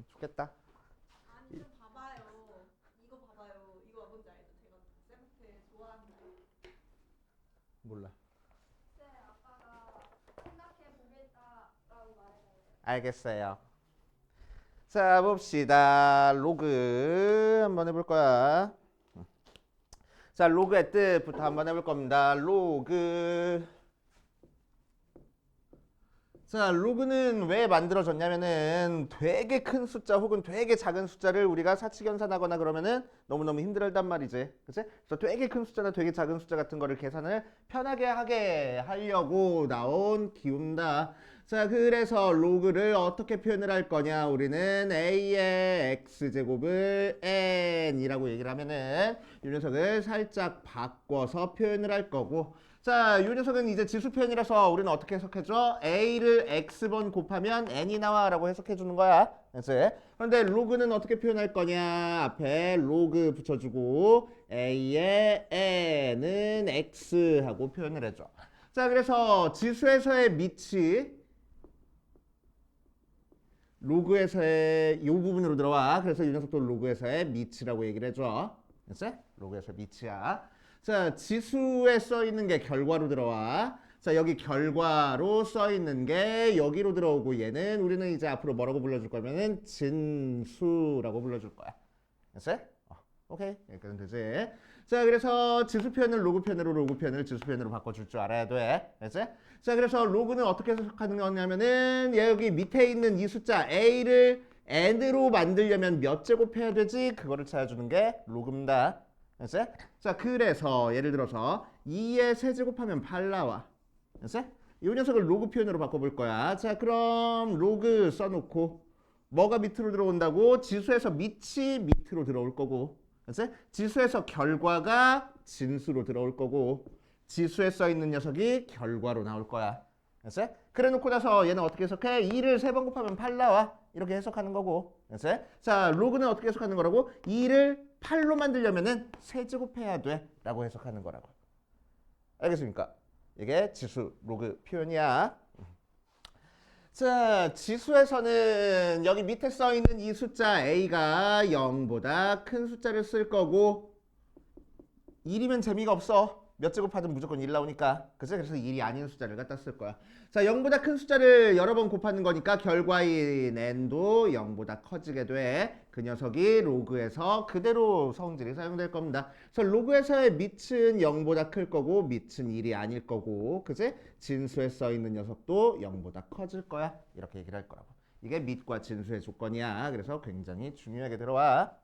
좋겠다. 아니 좀 봐봐요. 이거 봐봐요. 이거 뭔지 알죠? 제가 쌤한테 좋아하는데. 몰라. 네, 아빠가 생각해 보겠다라고 말했잖아요. 알겠어요. 자, 봅시다. 로그 한번 해볼 거야. 자, 로그의 뜻부터 한번 해볼 겁니다. 로그. 자, 로그는 왜 만들어졌냐면은 되게 큰 숫자 혹은 되게 작은 숫자를 우리가 사칙연산하거나 그러면은 너무너무 힘들단 말이지. 그치? 그래서 되게 큰 숫자나 되게 작은 숫자 같은 거를 계산을 편하게 하게 하려고 나온 기호입니다. 자, 그래서 로그를 어떻게 표현을 할 거냐? 우리는 a의 x제곱을 n이라고 얘기를 하면은 이 녀석을 살짝 바꿔서 표현을 할 거고, 자, 이 녀석은 이제 지수 표현이라서 우리는 어떻게 해석해줘? a를 x번 곱하면 n이 나와 라고 해석해주는 거야. 그치? 그런데 로그는 어떻게 표현할 거냐? 앞에 로그 붙여주고 a의 n은 x 하고 표현을 해줘. 자, 그래서 지수에서의 밑이 로그에서의 이 부분으로 들어와. 그래서 이 녀석도 로그에서의 밑이라고 얘기를 해줘. 그치? 로그에서의 밑이야. 자, 지수에 써 있는 게 결과로 들어와. 자, 여기 결과로 써 있는 게 여기로 들어오고, 얘는 우리는 이제 앞으로 뭐라고 불러줄 거면은 진수라고 불러줄 거야. 됐어? 오케이. 여기까지는 되지. 자, 그래서 지수 표현을 로그 표현으로, 로그 표현을 지수 표현으로 바꿔줄 줄 알아야 돼. 됐어? 자, 그래서 로그는 어떻게 해석하는 거냐면은 여기 밑에 있는 이 숫자 a를 n으로 만들려면 몇 제곱해야 되지? 그거를 찾아주는 게 로그입니다. 됐어? 자, 그래서 예를 들어서 2에 세제곱하면 8 나와. 됐어? 이 녀석을 로그 표현으로 바꿔볼 거야. 자, 그럼 로그 써놓고 뭐가 밑으로 들어온다고? 지수에서 밑이 밑으로 들어올 거고, 됐어? 지수에서 결과가 진수로 들어올 거고, 지수에 써 있는 녀석이 결과로 나올 거야. 됐어? 그래 놓고 나서 얘는 어떻게 해석해? 2를 3번 곱하면 8 나와. 이렇게 해석하는 거고. 됐어? 자, 로그는 어떻게 해석하는 거라고? 2를 8로 만들려면은 세제곱해야 돼 라고 해석하는 거라고. 알겠습니까? 이게 지수 로그 표현이야. 자, 지수에서는 여기 밑에 써 있는 이 숫자 a가 0보다 큰 숫자를 쓸 거고, 1이면 재미가 없어. 몇 제곱하든 무조건 1 나오니까. 그치? 그래서 1이 아닌 숫자를 갖다 쓸 거야. 자, 0보다 큰 숫자를 여러 번 곱하는 거니까 결과인 n도 0보다 커지게 돼. 그 녀석이 로그에서 그대로 성질이 사용될 겁니다. 그래서 로그에서의 밑은 0보다 클 거고 밑은 1이 아닐 거고, 그치? 진수에 써 있는 녀석도 0보다 커질 거야. 이렇게 얘기를 할 거라고. 이게 밑과 진수의 조건이야. 그래서 굉장히 중요하게 들어와.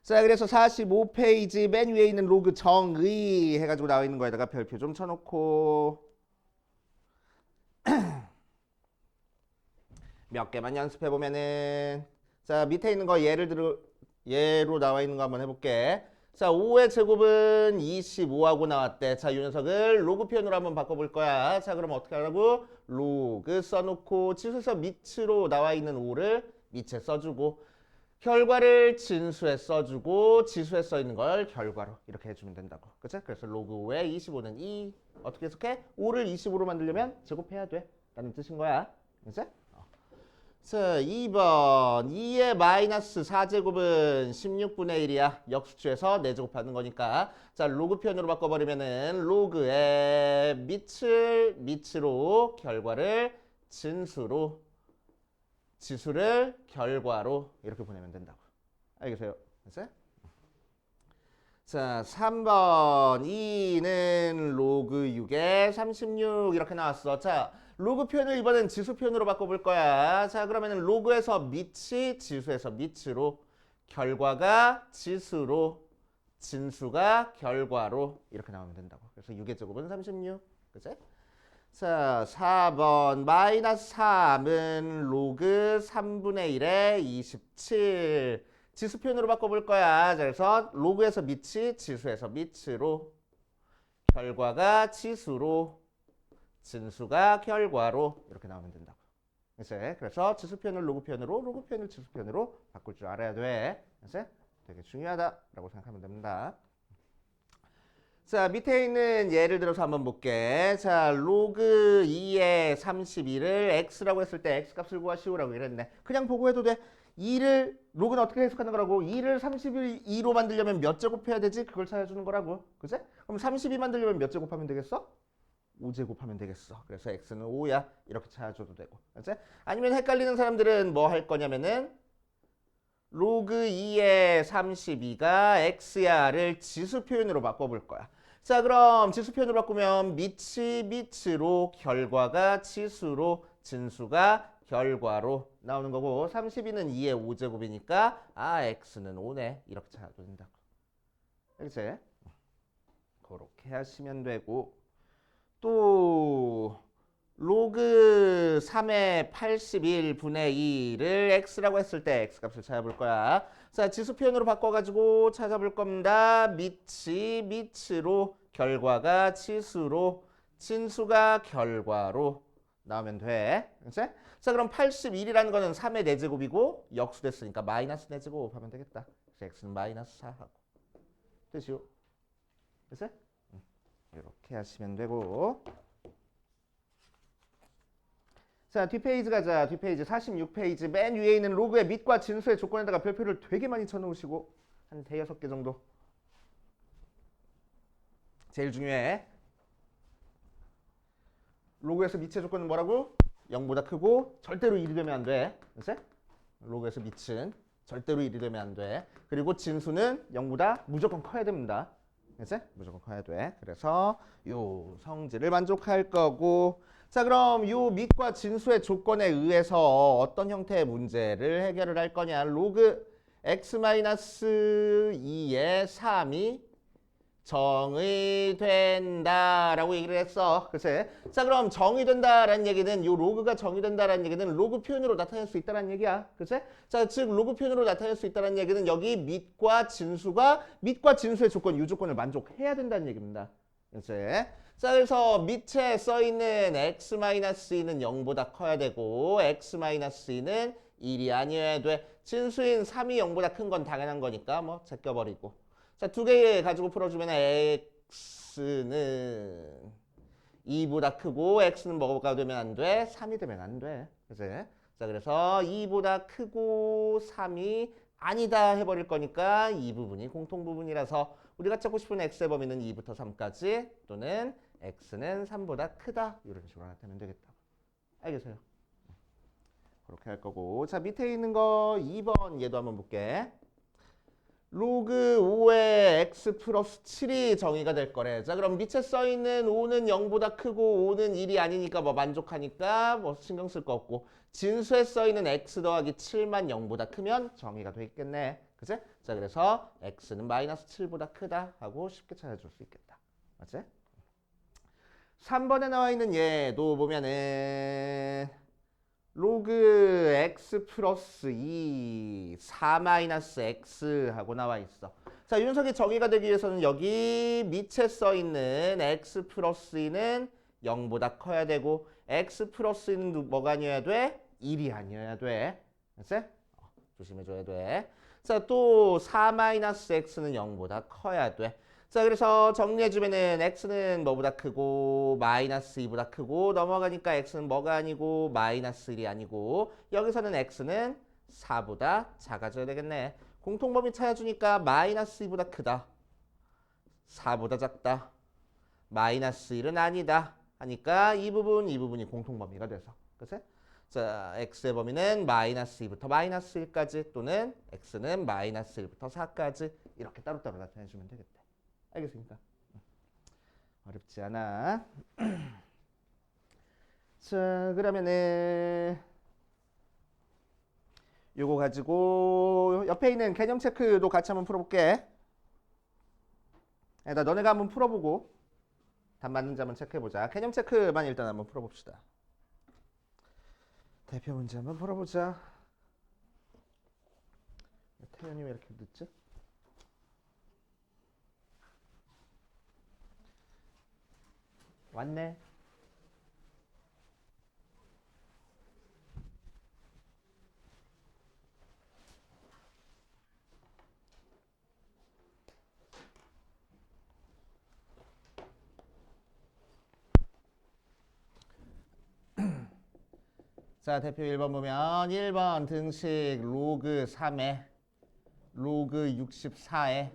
자, 그래서 45페이지 맨 위에 있는 로그 정의 해가지고 나와 있는 거에다가 별표 좀 쳐놓고 몇 개만 연습해 보면은, 자, 밑에 있는 거 예로 나와 있는 거 한번 해볼게. 자, 5의 제곱은 25하고 나왔대. 자, 이 녀석을 로그 표현으로 한번 바꿔볼 거야. 자, 그럼 어떻게 하라고? 로그 써놓고 지수에서 밑으로 나와 있는 5를 밑에 써주고, 결과를 진수에 써주고 지수에 써 있는 걸 결과로 이렇게 해주면 된다고. 그치? 그래서 로그 5에 25는 2. 어떻게 해석해? 5를 25로 만들려면 제곱해야 돼 라는 뜻인 거야. 그치? 자, 2번 2의 마이너스 4제곱은 16분의 1이야. 역수치에서 4제곱하는 거니까. 자, 로그 표현으로 바꿔버리면은 로그의 밑으로 결과를 진수로, 지수를 결과로 이렇게 보내면 된다고. 알겠어요? 됐어요? 자, 3번 2는 로그 6에 36 이렇게 나왔어. 자, 로그 표현을 이번엔 지수 표현으로 바꿔볼 거야. 자, 그러면은 로그에서 밑이 지수에서 밑으로, 결과가 지수로, 진수가 결과로 이렇게 나오면 된다고. 그래서 6의 제곱은 36. 그치? 자, 4번 마이너스 3은 로그 3분의 1에 27. 지수 표현으로 바꿔볼 거야. 그래서 로그에서 밑이 지수에서 밑으로, 결과가 지수로, 진수가 결과로 이렇게 나오면 된다고. 그래서 지수 표현을 로그 표현으로, 로그 표현을 지수 표현으로 바꿀 줄 알아야 돼. 그래서 되게 중요하다라고 생각하면 됩니다. 자, 밑에 있는 예를 들어서 한번 볼게. 자, 로그 2의 32를 x라고 했을 때 x 값을 구하시오라고 이랬네. 그냥 보고 해도 돼. 2를 로그는 어떻게 해석하는 거라고? 2를 32로 만들려면 몇 제곱해야 되지? 그걸 찾아주는 거라고. 그치? 그럼 32 만들려면 몇 제곱하면 되겠어? 5제곱하면 되겠어. 그래서 x는 5야. 이렇게 찾아줘도 되고. 그치? 아니면 헷갈리는 사람들은 뭐 할 거냐면은 로그 2의 32가 x야를 지수 표현으로 바꿔볼 거야. 자, 그럼 지수 표현으로 바꾸면 미치로 결과가 치수로 진수가 결과로 나오는 거고 32는 2의 5제곱이니까 x는 5네. 이렇게 찾아도 된다고. 그치? 그렇게 하시면 되고 또 로그 3의 81분의 2를 x라고 했을 때 x값을 찾아볼 거야. 자, 지수 표현으로 바꿔가지고 찾아볼 겁니다. 미치로 결과가 치수로 진수가 결과로 나오면 돼. 그치? 자, 그럼 81이라는 거는 3의 4제곱이고 역수됐으니까 마이너스 4제곱 하면 되겠다. 그래서 x는 마이너스 4 하고 됐죠? 됐어요? 이렇게 하시면 되고 자, 뒷페이지 가자. 뒷페이지 46페이지 맨 위에 있는 로그의 밑과 진수의 조건에다가 별표를 되게 많이 쳐놓으시고 한 대여섯 개 정도. 제일 중요해. 로그에서 밑의 조건은 뭐라고? 0보다 크고 절대로 1이 되면 안 돼. 그치? 로그에서 밑은 절대로 1이 되면 안 돼. 그리고 진수는 0보다 무조건 커야 됩니다. 그치? 무조건 커야 돼. 그래서 요 성질을 만족할 거고 자, 그럼 요 밑과 진수의 조건에 의해서 어떤 형태의 문제를 해결을 할 거냐. 로그 x-2의 3이 정의된다라고 얘기를 했어. 그치? 자, 그럼 정의된다라는 얘기는 요 로그가 정의된다라는 얘기는 로그 표현으로 나타낼 수 있다는 얘기야. 그치? 자, 즉 로그 표현으로 나타낼 수 있다는 얘기는 여기 밑과 진수의 조건, 요 조건을 만족해야 된다는 얘기입니다. 그치? 자, 그래서 밑에 써있는 x-2는 0보다 커야 되고 x-2는 1이 아니어야 돼. 진수인 3이 0보다 큰 건 당연한 거니까 뭐 제껴버리고. 자, 두 개 가지고 풀어주면 x는 2보다 크고 x는 뭐가 되면 안 돼? 3이 되면 안 돼. 그치? 자, 그래서 2보다 크고 3이 아니다 해버릴 거니까 이 부분이 공통부분이라서 우리가 찾고 싶은 x의 범위는 2부터 3까지 또는 x는 3보다 크다 이런 식으로 나타내면 되겠다. 알겠어요? 그렇게 할 거고 자, 밑에 있는 거 2번 얘도 한번 볼게. 로그 5의 x 플러스 7이 정의가 될 거래. 자, 그럼 밑에 써있는 5는 0보다 크고 5는 1이 아니니까 뭐 만족하니까 뭐 신경 쓸 거 없고 진수에 써있는 x 더하기 7만 0보다 크면 정의가 돼 있겠네. 그치? 자, 그래서 x는 마이너스 7보다 크다 하고 쉽게 찾아줄 수 있겠다. 맞지? 3번에 나와 있는 얘도 보면은 로그 x 플러스 2 4 마이너스 x 하고 나와 있어. 자, 윤석이 정의가 되기 위해서는 여기 밑에 써있는 x 플러스 2는 0보다 커야 되고 x 플러스 2는 뭐가 아니어야 돼? 1이 아니어야 돼. 알았지? 조심해줘야 돼. 자, 또 4 마이너스 x는 0보다 커야 돼. 자, 그래서 정리해주면은 x는 뭐보다 크고 마이너스 2보다 크고 넘어가니까 x는 뭐가 아니고 마이너스 1이 아니고 여기서는 x는 4보다 작아져야 되겠네. 공통범위 찾아주니까 마이너스 2보다 크다. 4보다 작다. 마이너스 1은 아니다. 하니까 이 부분이 공통범위가 돼서. 그치? 자, x의 범위는 마이너스 2부터 마이너스 1까지 또는 x는 마이너스 1부터 4까지 이렇게 따로따로 나타내주면 되겠다. 알겠습니까? 어렵지 않아. 자, 그러면은 요거 가지고 옆에 있는 개념 체크도 같이 한번 풀어볼게. 나 너네가 한번 풀어보고 답 맞는지 한번 체크해보자. 개념 체크만 일단 한번 풀어봅시다. 대표 문제 한번 풀어보자. 태연이 왜 이렇게 늦지? 왔네. 자, 대표 1번 보면 1번 등식 로그 3에 로그 64에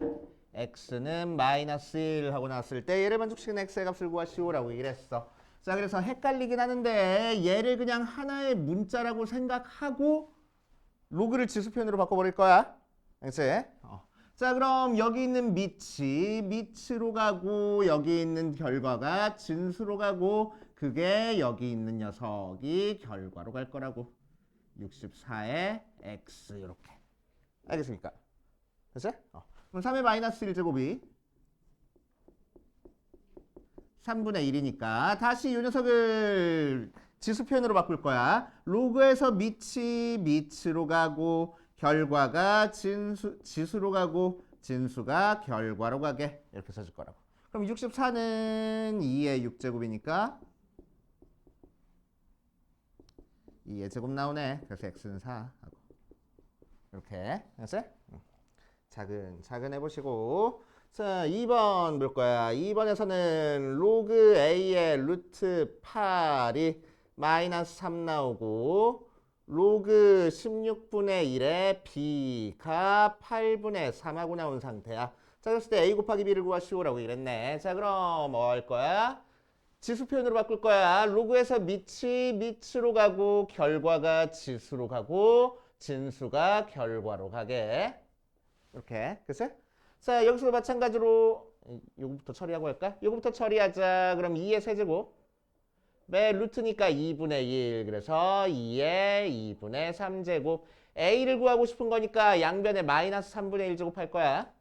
x는 마이너스 1 하고 나왔을 때 얘를 만족시키는 x의 값을 구하시오라고 얘기를 했어. 자, 그래서 헷갈리긴 하는데 얘를 그냥 하나의 문자라고 생각하고 로그를 지수표현으로 바꿔버릴 거야. 알겠지? 자, 그럼 여기 있는 밑으로 가고 여기 있는 결과가 진수로 가고 그게 여기 있는 녀석이 결과로 갈 거라고. 64의 x 이렇게. 알겠습니까? 됐지? 그럼 3의 마이너스 1제곱이 3분의 1이니까 다시 이 녀석을 지수 표현으로 바꿀 거야. 로그에서 밑으로 가고 결과가 지수로 가고 진수가 결과로 가게 이렇게 써줄 거라고. 그럼 64는 2의 6제곱이니까 2의 제곱 나오네. 그래서 x는 4 하고 이렇게 알았어요? 차근 해보시고 자 2번 볼 거야. 2번에서는 로그 a의 루트 8이 마이너스 3 나오고 로그 16분의 1에 b가 8분의 3하고 나온 상태야. 자 그랬을 때 a 곱하기 b를 구하시오라고 이랬네. 자 그럼 뭐 할 거야? 지수 표현으로 바꿀 거야. 로그에서 밑으로 가고 결과가 지수로 가고 진수가 결과로 가게. 이렇게. 그치? 자 여기서도 마찬가지로 요거부터 처리하고 할까? 요거부터 처리하자. 그럼 2의 세제곱 매 루트니까 2분의 1 그래서 2의 2분의 3제곱 a를 구하고 싶은 거니까 양변에 마이너스 3분의 1 제곱할 거야.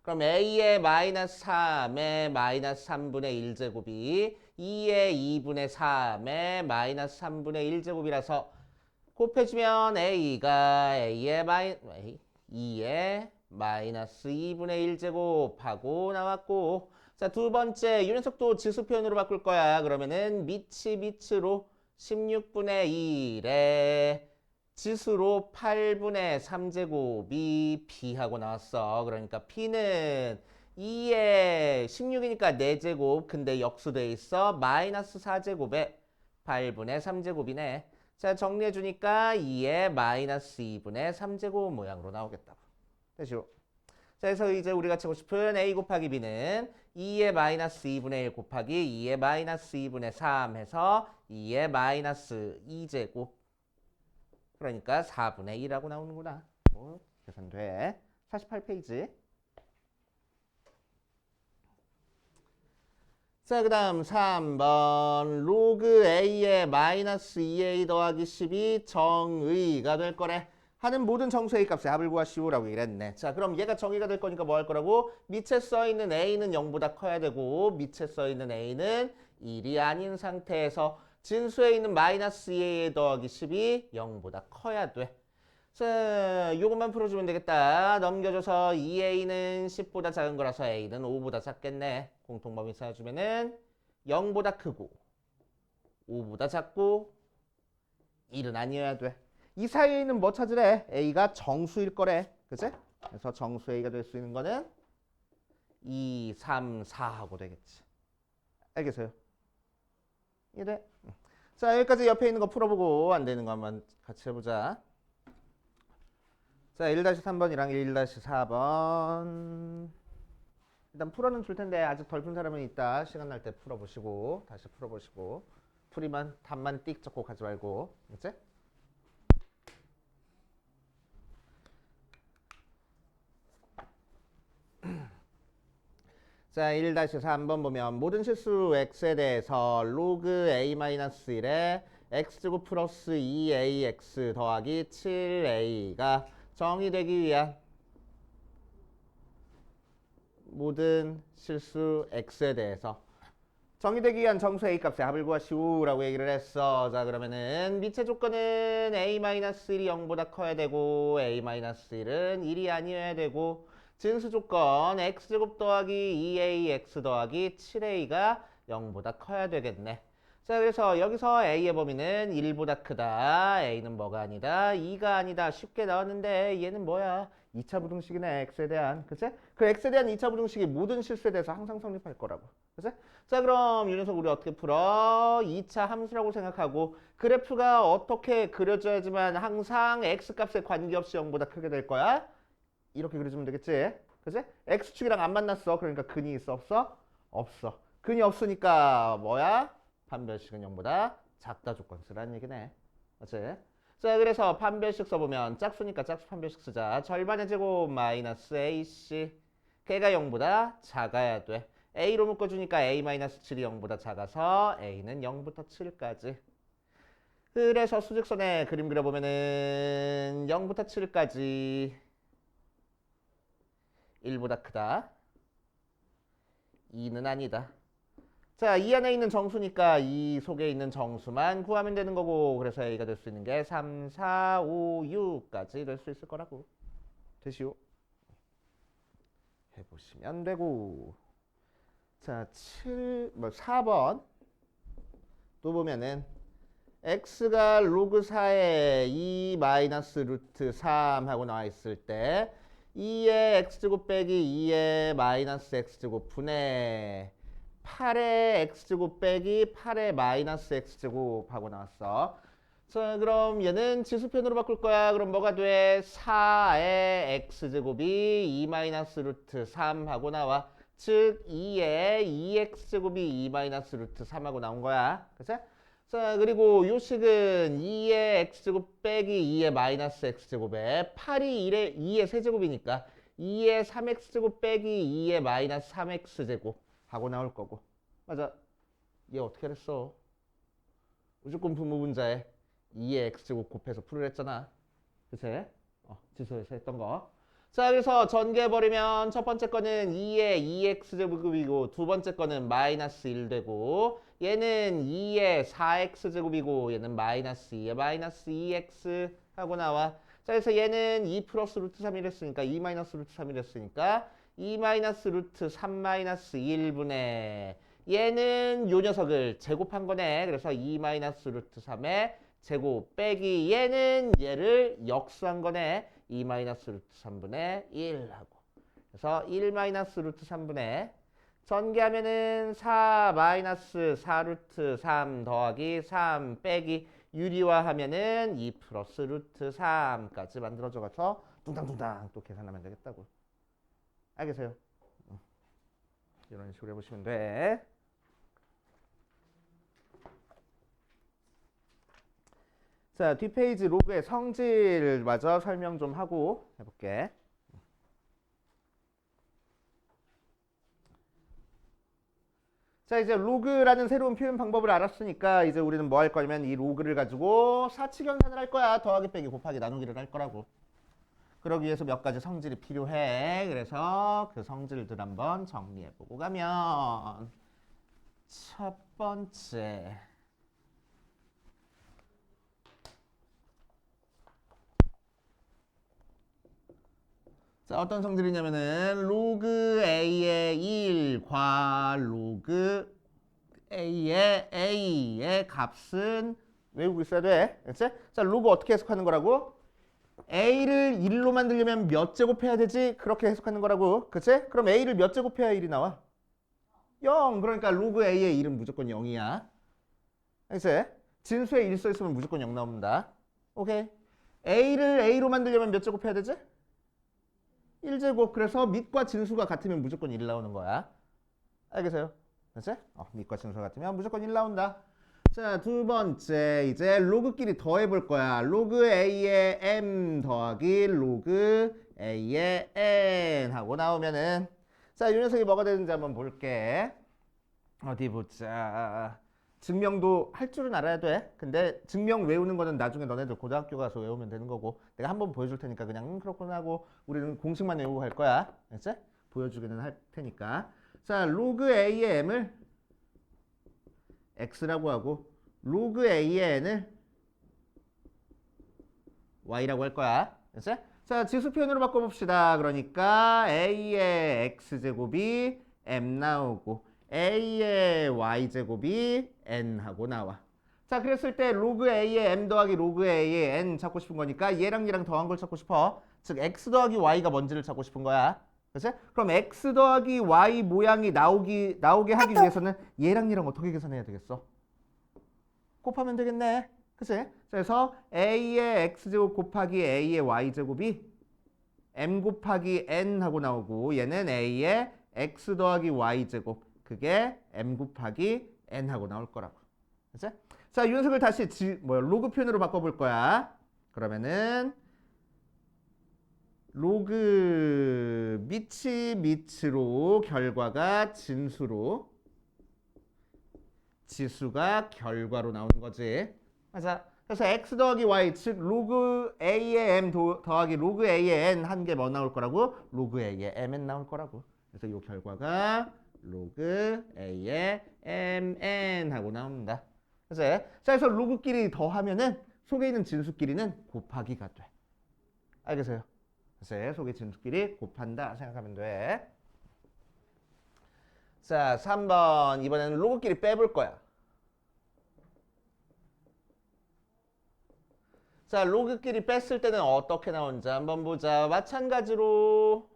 그럼 a의 마이너스 3의 마이너스 3분의 1제곱이 2의 2분의 3의 마이너스 3분의 1제곱이라서 곱해주면 a가 2의 마이너스 2분의 1제곱하고 나왔고 자, 두 번째 이 녀석도 지수 표현으로 바꿀 거야. 그러면은 밑으로 16분의 1에 지수로 8분의 3제곱이 b하고 나왔어. 그러니까 b는 2에 16이니까 4제곱 근데 역수돼 있어. 마이너스 4제곱에 8분의 3제곱이네. 자 정리해 주니까 2에 마이너스 2분의 3제곱 모양으로 나오겠다고. 되죠? 자, 그래서 이제 우리가 찾고 싶은 a 곱하기 b는 2의 마이너스 2분의 1 곱하기 2의 마이너스 2분의 3 해서 2의 마이너스 2제곱 그러니까 4분의 1하고 나오는구나. 계산돼. 48페이지. 자, 그 다음 3번 로그 a의 마이너스 2a 더하기 10이 정의가 될 거래. 하는 모든 정수의 값의 합을 구하시오라고 얘기를 했네. 자, 그럼 얘가 정의가 될 거니까 뭐 할 거라고? 밑에 써있는 a는 0보다 커야 되고 밑에 써있는 a는 1이 아닌 상태에서 진수에 있는 마이너스 2a 더하기 10이 0보다 커야 돼. 자, 요것만 풀어주면 되겠다. 넘겨줘서 2a는 10보다 작은 거라서 a는 5보다 작겠네. 공통범위 찾아주면은 0보다 크고 5보다 작고 1은 아니어야 돼. 이 사이에 있는 뭐 찾으래? a가 정수일 거래. 그치? 그래서 정수 a가 될 수 있는 거는 2, 3, 4하고 되겠지. 알겠어요? 이래. 자, 여기까지 옆에 있는 거 풀어보고 안 되는 거 한번 같이 해보자. 자, 1-3번이랑 1-4번. 일단 풀어는 줄 텐데 아직 덜 푼 사람은 있다. 시간 날 때 풀어보시고 다시 풀어보시고 풀이만 답만 띡 적고 가지 말고. 그치? 자, 1-3번 보면 모든 실수 x에 대해서 로그 a-1에 x제곱 플러스 2ax 더하기 7a가 정의되기 위한 모든 실수 x에 대해서 정의되기 위한 정수 a 값의 합을 구하시오라고 얘기를 했어. 자, 그러면은 밑의 조건은 a-1이 0보다 커야 되고 a-1은 1이 아니어야 되고 진수 조건 x제곱 더하기 2ax 더하기 7a가 0보다 커야 되겠네. 자, 그래서 여기서 A의 범위는 1보다 크다. A는 뭐가 아니다? 2가 아니다. 쉽게 나왔는데 얘는 뭐야? 2차 부등식이네. X에 대한. 그치? 그 X에 대한 2차 부등식이 모든 실수에 대해서 항상 성립할 거라고. 그치? 자, 그럼 이 녀석 우리 어떻게 풀어? 2차 함수라고 생각하고 그래프가 어떻게 그려져야지만 항상 X값에 관계없이 0보다 크게 될 거야? 이렇게 그려주면 되겠지? 그치? X축이랑 안 만났어. 그러니까 근이 있어? 없어? 없어. 근이 없으니까 뭐야? 판별식은 0보다 작다 조건 쓰라는 얘기네. 맞지? 자, 그래서 판별식 써보면 짝수니까 짝수 판별식 쓰자. 절반의 제곱 마이너스 AC. 걔가 0보다 작아야 돼. A로 묶어주니까 A-7이 0보다 작아서 A는 0부터 7까지. 그래서 수직선에 그림 그려보면은 0부터 7까지 1보다 크다. 2는 아니다. 자, 이 안에 있는 정수니까 이 속에 있는 정수만 구하면 되는 거고 그래서 A가 될 수 있는 게 3, 4, 5, 6까지 될 수 있을 거라고. 되시오. 해보시면 되고. 자, 4번 또 보면은 x가 로그 4에 2 마이너스 루트 3 하고 나와 있을 때 2의 x제곱 빼기 2의 마이너스 x제곱 분의 8의 x제곱 빼기 8의 마이너스 x제곱 하고 나왔어. 자, 그럼 얘는 지수편으로 바꿀 거야. 그럼 뭐가 돼? 4의 x제곱이 2 마이너스 루트 3 하고 나와. 즉 2의 2x제곱이 2 마이너스 루트 3 하고 나온 거야. 그치? 자, 그리고 요 식은 2의 x제곱 빼기 2의 마이너스 x제곱에 8이 2의 세제곱이니까 2의 3x제곱 빼기 2의 마이너스 3x제곱 하고 나올 거고. 맞아. 얘 어떻게 했어? 무조건 분모분자에 2의 x제곱 곱해서 풀으랬잖아. 그치? 지수에서 했던 거. 자, 그래서 전개해버리면 첫 번째 거는 2의 2x제곱이고 두 번째 거는 마이너스 1 되고 얘는 2의 4x제곱이고 얘는 마이너스 2의 마이너스 2x 하고 나와. 자, 그래서 얘는 2 플러스 루트 3이랬으니까 2 마이너스 루트 3이랬으니까 2 마이너스 루트 3 마이너스 1분의 얘는 요 녀석을 제곱한 거네. 그래서 2 마이너스 루트 3의 제곱 빼기 얘는 얘를 역수한 거네. 2 마이너스 루트 3분의 1 하고. 그래서 1 마이너스 루트 3분의 전개하면은 4 마이너스 4 루트 3 더하기 3 빼기 유리화하면은 2 플러스 루트 3까지 만들어져 가서 뚱땅뚱땅 또 계산하면 되겠다고. 알겠어요? 이런 식으로 해보시면 돼. 자, 뒷페이지 로그의 성질 마저 설명 좀 하고 해볼게. 자, 이제 로그라는 새로운 표현 방법을 알았으니까 이제 우리는 뭐 할 거냐면 이 로그를 가지고 사칙연산을 할 거야. 더하기 빼기 곱하기 나누기를 할 거라고. 그러기 위해서 몇 가지 성질이 필요해. 그래서 그 성질들 한번 정리해보고 가면 첫 번째 자, 어떤 성질이냐면은 로그 A의 1과 로그 A의 값은 외우고 있어야 돼. 그치? 자, 로그 어떻게 해석하는 거라고? A를 1로 만들려면 몇 제곱해야 되지? 그렇게 해석하는 거라고. 그치? 그럼 A를 몇 제곱해야 1이 나와? 0. 그러니까 로그 A의 1은 무조건 0이야. 그치? 진수에 1 써있으면 무조건 0 나옵니다. 오케이. A를 A로 만들려면 몇 제곱해야 되지? 1제곱. 그래서 밑과 진수가 같으면 무조건 1 나오는 거야. 알겠어요? 그치? 밑과 진수가 같으면 무조건 1 나온다. 자, 두 번째 이제 로그끼리 더해볼 거야. 로그 A의 M 더하기 로그 A의 N 하고 나오면은 자, 이 녀석이 뭐가 되는지 한번 볼게. 어디 보자. 증명도 할 줄은 알아야 돼. 근데 증명 외우는 거는 나중에 너네들 고등학교 가서 외우면 되는 거고 내가 한번 보여줄 테니까 그냥 그렇구나 하고 우리는 공식만 외우고 갈 거야. 알겠지? 보여주기는 할 테니까. 자, 로그 A의 M을 X라고 하고 로그 A의 N을 Y라고 할 거야. 알겠지? 자, 지수 표현으로 바꿔봅시다. 그러니까 A의 X제곱이 M 나오고 a의 y제곱이 n하고 나와. 자, 그랬을 때 로그 a의 m 더하기 로그 a의 n 찾고 싶은 거니까 얘랑 얘랑 더한 걸 찾고 싶어. 즉 x 더하기 y가 뭔지를 찾고 싶은 거야. 그치? 그럼 x 더하기 y 모양이 나오게 하기 위해서는 얘랑 얘랑 어떻게 계산해야 되겠어? 곱하면 되겠네. 그치? 그래서 a의 x제곱 곱하기 a의 y제곱이 m 곱하기 n 하고 나오고 얘는 a의 x 더하기 y제곱 그게 m 곱하기 n 하고 나올 거라고. 그치? 자, 이 녀석을 다시 로그 표현으로 바꿔볼 거야. 그러면은 로그 밑으로 결과가 진수로 지수가 결과로 나오는 거지. 맞아. 그래서 x 더하기 y 즉 로그 a의 m 더하기 로그 a의 n 한 개 뭐 나올 거라고? 로그 a의 mn 나올 거라고. 그래서 이 결과가 로그 a의 mn 하고 나옵니다. 그래서 그래서 로그끼리 더하면은 속에 있는 진수끼리는 곱하기가 돼. 알겠어요? 그래서 속에 진수끼리 곱한다 생각하면 돼. 자, 3번 이번에는 로그끼리 빼볼 거야. 자, 로그끼리 뺐을 때는 어떻게 나오는지 한번 보자. 마찬가지로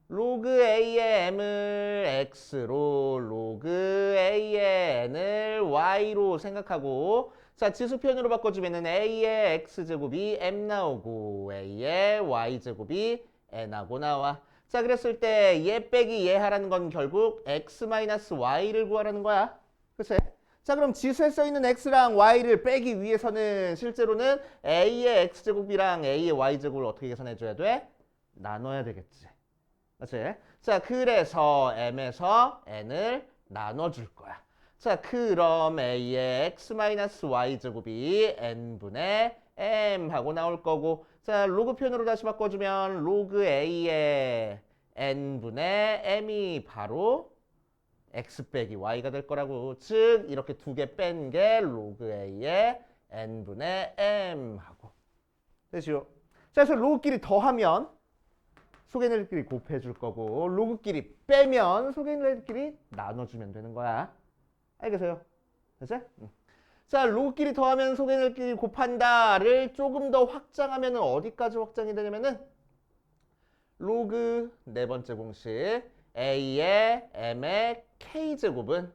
로그 a의 m을 x로 로그 a의 n을 y로 생각하고 자, 지수 표현으로 바꿔주면은 a의 x제곱이 m 나오고 a의 y제곱이 n하고 나와. 자, 그랬을 때 얘 빼기 얘 하라는 건 결국 x-y를 구하라는 거야. 그치? 자, 그럼 지수에 써있는 x랑 y를 빼기 위해서는 실제로는 a의 x제곱이랑 a의 y제곱을 어떻게 계산해줘야 돼? 나눠야 되겠지. 맞지? 자, 그래서 m에서 n을 나눠줄 거야. 자, 그럼 a의 x-y제곱이 n분의 m 하고 나올 거고 자, 로그 표현으로 다시 바꿔주면 로그 a의 n분의 m이 바로 x 빼기 y가 될 거라고. 즉 이렇게 두 개 뺀 게 로그 a의 n분의 m 하고 되시오. 자, 그래서 로그끼리 더하면 속에 있는 애들끼리 곱해줄 거고 로그끼리 빼면 속에 있는 애들끼리 나눠주면 되는 거야. 알겠어요? 됐지? 자, 로그끼리 더하면 속에 있는 애들끼리 곱한다를 조금 더 확장하면 어디까지 확장이 되냐면은 로그 네 번째 공식 a의 m의 k제곱은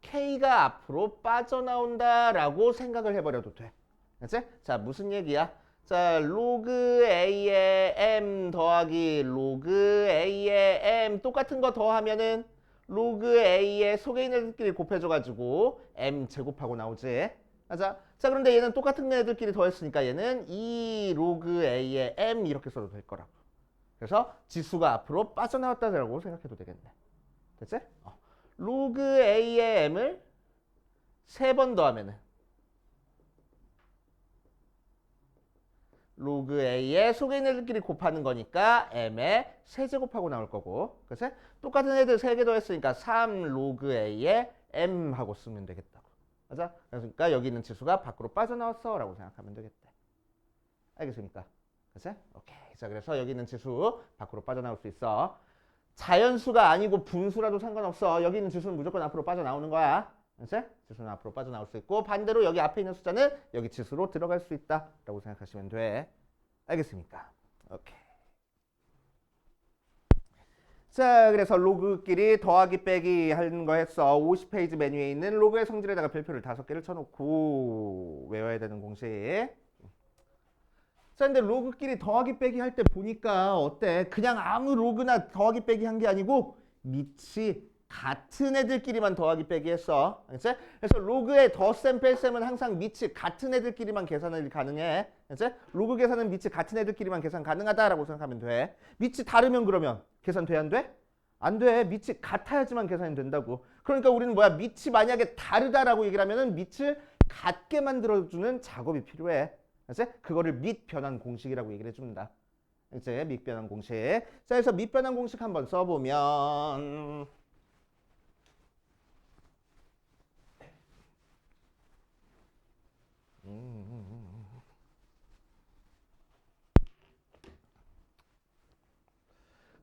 k가 앞으로 빠져나온다라고 생각을 해버려도 돼. 됐지? 자, 무슨 얘기야? 자, 로그 a의 m 더하기 로그 a의 m 똑같은 거 더하면은 로그 a의 속에 있는 애들끼리 곱해줘가지고 m 제곱하고 나오지. 맞아. 자, 그런데 얘는 똑같은 애들끼리 더했으니까 얘는 2 로그 a의 m 이렇게 써도 될 거라고. 그래서 지수가 앞으로 빠져나왔다라고 생각해도 되겠네. 됐지? 로그 a의 m을 3번 더하면은 로그 a의 속에 있는 애들끼리 곱하는 거니까 m의 세제곱하고 나올 거고 그치? 똑같은 애들 3개 더했으니까 3 로그 a의 m 하고 쓰면 되겠다고. 맞아? 그러니까 여기 있는 지수가 밖으로 빠져나왔어 라고 생각하면 되겠대. 알겠습니까? 그치? 오케이. 자, 그래서 여기 있는 지수 밖으로 빠져나올 수 있어. 자연수가 아니고 분수라도 상관없어. 여기 있는 지수는 무조건 앞으로 빠져나오는 거야. 그치? 지수는 앞으로 빠져나올 수 있고 반대로 여기 앞에 있는 숫자는 여기 지수로 들어갈 수 있다 라고 생각하시면 돼. 알겠습니까? 오케이. 자, 그래서 로그끼리 더하기 빼기 하는 거 했어. 50페이지 메뉴에 있는 로그의 성질에다가 별표를 5개를 쳐놓고 외워야 되는 공식. 자, 근데 로그끼리 더하기 빼기 할 때 보니까 어때? 그냥 아무 로그나 더하기 빼기 한 게 아니고 밑이 같은 애들끼리만 더하기 빼기 했어. 알겠지? 그래서 로그의 덧셈 뺄셈은 항상 밑이 같은 애들끼리만 계산이 가능해. 알겠지? 로그 계산은 밑이 같은 애들끼리만 계산 가능하다라고 생각하면 돼. 밑이 다르면 그러면 계산 돼? 안 돼? 안 돼. 밑이 같아야지만 계산이 된다고. 그러니까 우리는 뭐야? 밑이 만약에 다르다라고 얘기를 하면은 밑을 같게 만들어주는 작업이 필요해. 알겠지? 그거를 밑변환 공식이라고 얘기를 해줍니다. 이제 밑변환 공식. 자, 그래서 밑변환 공식 한번 써보면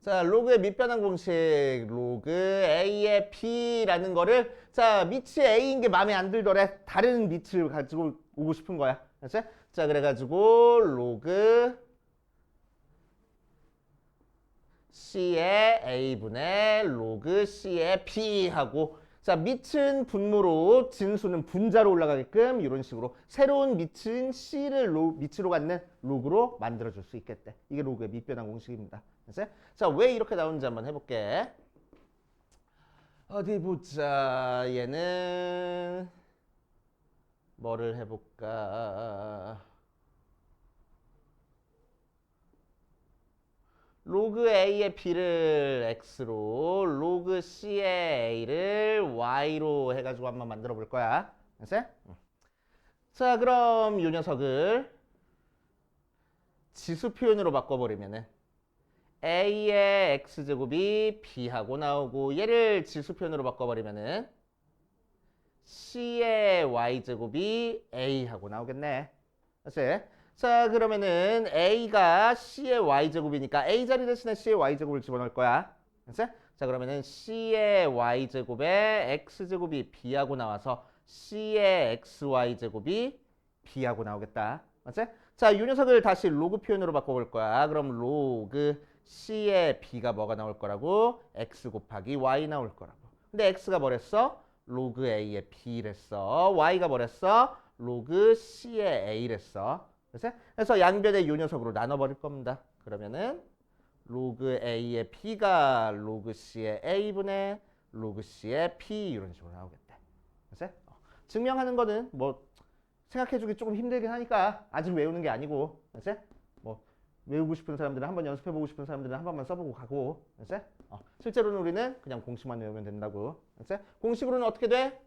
자, 로그의 밑변환 공식, 로그 A의 B라는 거를 자, 밑이 A인 게 마음에 안 들더래. 다른 밑을 가지고 오고 싶은 거야. 알았지? 자, 그래가지고 로그 C의 A분의 로그 C의 B 하고 자, 밑은 분모로 진수는 분자로 올라가게끔 이런 식으로 새로운 밑은 C를 밑으로 갖는 로그로 만들어줄 수 있겠대. 이게 로그의 밑변환 공식입니다. 알았지? 자, 왜 이렇게 나오는지 한번 해볼게. 어디 보자. 얘는 뭐를 해볼까? 로그 A의 B를 X로, 로그 C의 A를 Y로 해가지고 한번 만들어 볼 거야. 알았어? 자, 그럼 이 녀석을 지수 표현으로 바꿔버리면은 A의 X제곱이 B하고 나오고 얘를 지수 표현으로 바꿔버리면은 C의 Y제곱이 A하고 나오겠네. 알았어? 자, 그러면은 A가 C의 Y제곱이니까 A 자리 대신에 C의 Y제곱을 집어넣을 거야. 알았어? 자, 그러면은 C의 Y제곱에 X제곱이 B하고 나와서 C의 XY제곱이 B하고 나오겠다. 맞지? 자, 이 녀석을 다시 로그 표현으로 바꿔볼 거야. 그럼 로그 C의 B가 뭐가 나올 거라고? X 곱하기 Y 나올 거라고. 근데 X가 뭐랬어? 로그 A의 B랬어. Y가 뭐랬어? 로그 C의 A랬어. 그래서 양변의 이 녀석으로 나눠버릴 겁니다. 그러면은 로그 A의 B가 로그 C의 A분의 로그 C의 P 이런 식으로 나오겠대. 그래서 증명하는 거는 뭐 생각해주기 조금 힘들긴 하니까 아직 외우는 게 아니고, 그래서 뭐 외우고 싶은 사람들은 한번 연습해보고 싶은 사람들은 한 번만 써보고 가고, 그래서 실제로는 우리는 그냥 공식만 외우면 된다고. 그래서 공식으로는 어떻게 돼?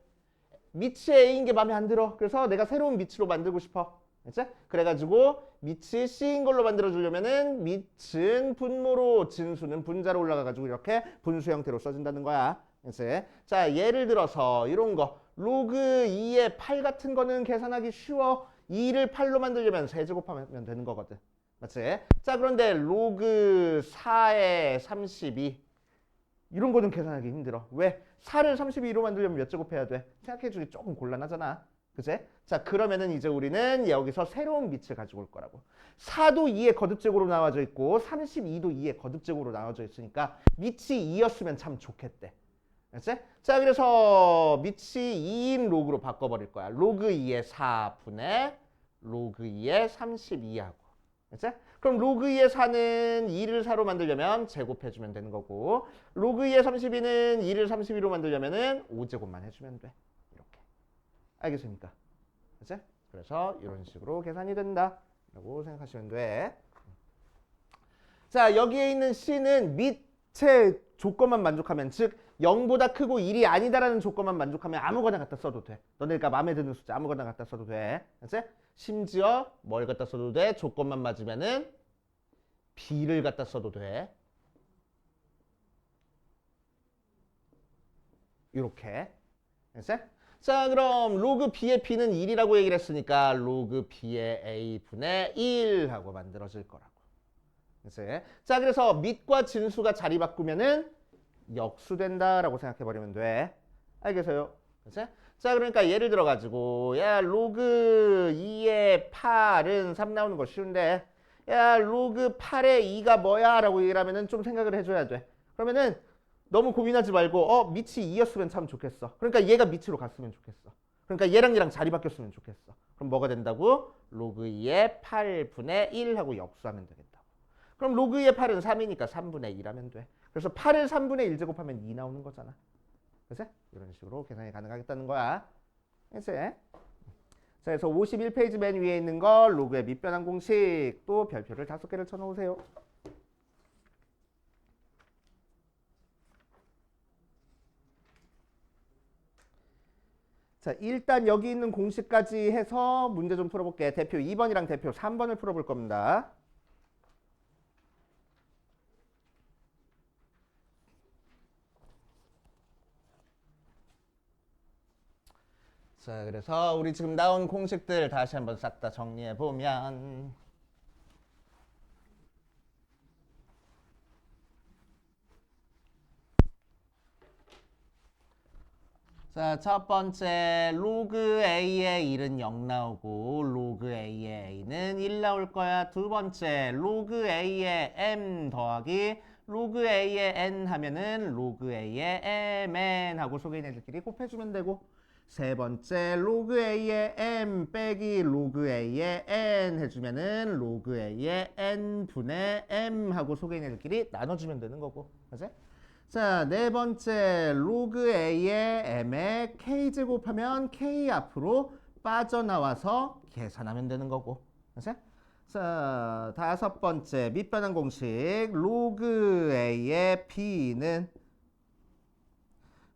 밑이 A인 게 마음에 안 들어. 그래서 내가 새로운 밑으로 만들고 싶어. 알지? 그래가지고 밑이 C인 걸로 만들어주려면은 밑은 분모로 진수는 분자로 올라가가지고 이렇게 분수 형태로 써진다는 거야. 알지? 자, 예를 들어서 이런 거 로그 2의 8 같은 거는 계산하기 쉬워. 2를 8로 만들려면 세제곱하면 되는 거거든. 맞지? 자, 그런데 로그 4의 32 이런 거는 계산하기 힘들어. 왜? 4를 32로 만들려면 몇 제곱해야 돼? 생각해주기 조금 곤란하잖아. 그치? 자, 그러면은 이제 우리는 여기서 새로운 밑을 가지고 올 거라고. 4도 2의 거듭제곱으로 나와져 있고 32도 2의 거듭제곱으로 나와져 있으니까 밑이 2였으면 참 좋겠대. 알지? 자, 그래서 밑이 2인 로그로 바꿔버릴 거야. 로그 2의 4분의 로그 2의 32하고. 알지? 그럼 로그 2의 4는 2를 4로 만들려면 제곱해주면 되는 거고 로그 2의 32는 2를 32로 만들려면은 5제곱만 해주면 돼. 이렇게. 알겠습니까? 그치? 그래서 이런 식으로 계산이 된다 라고 생각하시면 돼. 자, 여기에 있는 C는 밑의 조건만 만족하면, 즉 0보다 크고 1이 아니다라는 조건만 만족하면 아무거나 갖다 써도 돼. 너네가 마음에 드는 숫자 아무거나 갖다 써도 돼. 그치? 심지어 뭘 갖다 써도 돼? 조건만 맞으면은 B를 갖다 써도 돼. 이렇게. 그치? 자, 그럼 로그 B의 B는 1이라고 얘기를 했으니까 로그 B의 A분의 1 하고 만들어질 거라고. 그치? 자, 그래서 밑과 진수가 자리 바꾸면은 역수된다라고 생각해버리면 돼. 알겠어요? 그치? 자, 그러니까 예를 들어가지고 야, 로그 2의 8은 3 나오는 거 쉬운데 야, 로그 8의 2가 뭐야? 라고 얘기를 하면은 좀 생각을 해줘야 돼. 그러면은 너무 고민하지 말고 밑이 2였으면 참 좋겠어. 그러니까 얘가 밑으로 갔으면 좋겠어. 그러니까 얘랑 자리 바뀌었으면 좋겠어. 그럼 뭐가 된다고? 로그 2의 8분의 1 하고 역수하면 되겠다고. 그럼 로그 2의 8은 3이니까 3분의 1 하면 돼. 그래서 8을 3분의 1 제곱하면 2 나오는 거잖아. 그래서 이런 식으로 계산이 가능하겠다는 거야. 그래서 자, 그래서 51페이지 맨 위에 있는 거 로그의 밑변환 공식 또 별표를 5개를 쳐놓으세요. 자, 일단 여기 있는 공식까지 해서 문제 좀 풀어볼게. 대표 2번이랑 대표 3번을 풀어볼 겁니다. 자, 그래서 우리 지금 나온 공식들 다시 한번 싹 다 정리해 보면 자, 첫 번째 로그 A의 1은 0 나오고 로그 A의 A는 1 나올 거야. 두 번째 로그 A의 M 더하기 로그 A의 N 하면은 로그 A의 MN 하고 속에 있는 애들끼리 곱해주면 되고 세 번째 로그 A의 M 빼기 로그 A의 N 해주면은 로그 A의 N분의 M 하고 속에 있는 애들끼리 나눠주면 되는 거고 맞지? 자, 네 번째 로그 A의 M에 K제곱하면 K 앞으로 빠져나와서 계산하면 되는 거고 맞지? 자, 다섯 번째 밑변환 공식 로그 A의 B는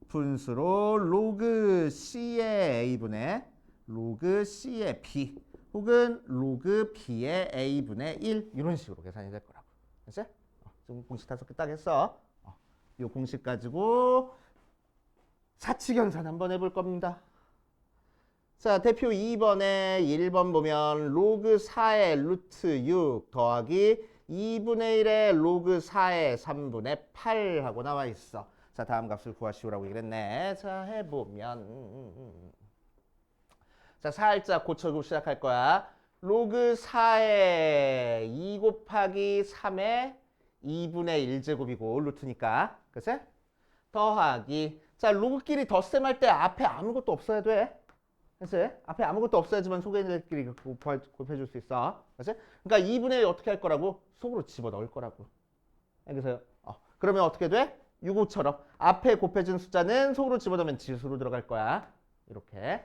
분수로 로그 C의 A분의 로그 C의 B 혹은 로그 B의 A분의 1 이런 식으로 계산이 될 거라고 알았지? 지금 공식 5개 딱 했어. 이 공식 가지고 사칙연산 한번 해볼 겁니다. 자, 대표 2번에 1번 보면 로그 4의 루트 6 더하기 2분의 1의 로그 4의 3분의 8 하고 나와 있어. 자, 다음 값을 구하시오라고 그랬네. 자, 해보면 자, 살짝 고쳐주고 시작할 거야. 로그 4의 2 곱하기 3의 2분의 1제곱이고 루트니까 그치? 더하기 자, 로그끼리 덧셈할 때 앞에 아무것도 없어야 돼. 그치? 앞에 아무것도 없어야지만 속에 있는 애들끼리 곱해줄 수 있어. 그치? 그러니까 2분의 1 어떻게 할 거라고? 속으로 집어넣을 거라고. 알겠어요? 그러면 어떻게 돼? 6호처럼 앞에 곱해준 숫자는 속으로 집어넣으면 지수로 들어갈 거야. 이렇게.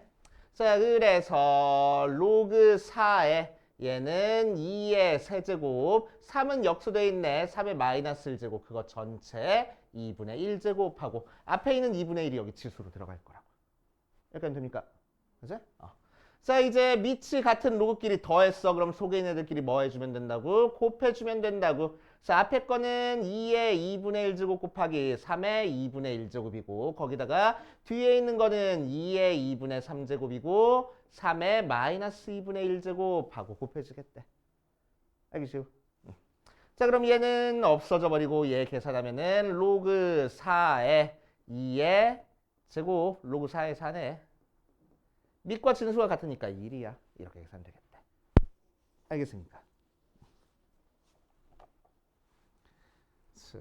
자, 그래서 로그 4에 얘는 2의 세제곱, 3은 역수되어 있네. 3의 마이너스 1제곱, 그거 전체 2분의 1제곱하고 앞에 있는 2분의 1이 여기 지수로 들어갈 거라고. 여기까지 됩니까? 그치? 자, 이제 밑이 같은 로그끼리 더했어. 그럼 속에 있는 애들끼리 뭐 해주면 된다고? 곱해주면 된다고. 자, 앞에 거는 2의 2분의 1제곱 곱하기 3의 2분의 1제곱이고 거기다가 뒤에 있는 거는 2의 2분의 3제곱이고 3의 마이너스 2분의 1제곱하고 곱해주겠대. 알겠죠? 자, 그럼 얘는 없어져 버리고 얘 계산하면은 로그 4의 2의 제곱 로그 4의 4네. 밑과 진수가 같으니까 1이야. 이렇게 계산되겠다. 알겠습니까? 자,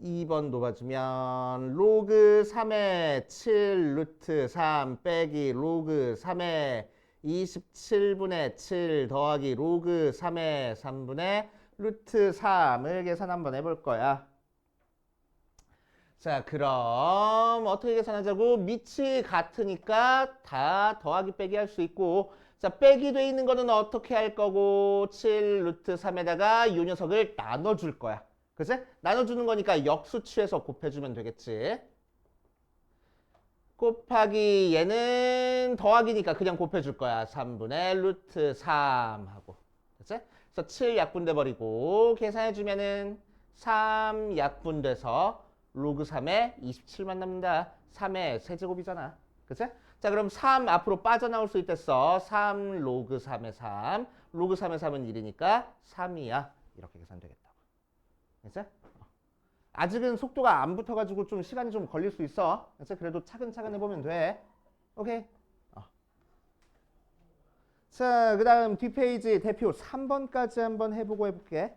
2번도 봐주면 로그 3의 7 루트 3 빼기 로그 3의 27분의 7 더하기 로그 3의 3분의 루트 3을 계산 한번 해볼 거야. 자, 그럼 어떻게 계산하자고? 밑이 같으니까 다 더하기 빼기 할 수 있고 자, 빼기 돼 있는 거는 어떻게 할 거고 7 루트 3에다가 이 녀석을 나눠줄 거야. 그치? 나눠주는 거니까 역수 취해서 곱해주면 되겠지. 곱하기 얘는 더하기니까 그냥 곱해줄 거야. 3분의 루트 3 하고. 그치? 그래서 7 약분돼 버리고 계산해주면은 3 약분돼서 로그 3에 27만 남는다. 3의 세제곱이잖아. 그치? 자, 그럼 3 앞으로 빠져나올 수 있댔어. 3 로그 3의 3. 로그 3의 3은 1이니까 3이야. 이렇게 계산되겠다고. 그치? 아직은 속도가 안 붙어가지고 좀 시간이 좀 걸릴 수 있어. 그치? 그래도 차근차근 해보면 돼. 오케이? 자, 그 다음 뒷페이지 대표 3번까지 한번 해보고 해볼게.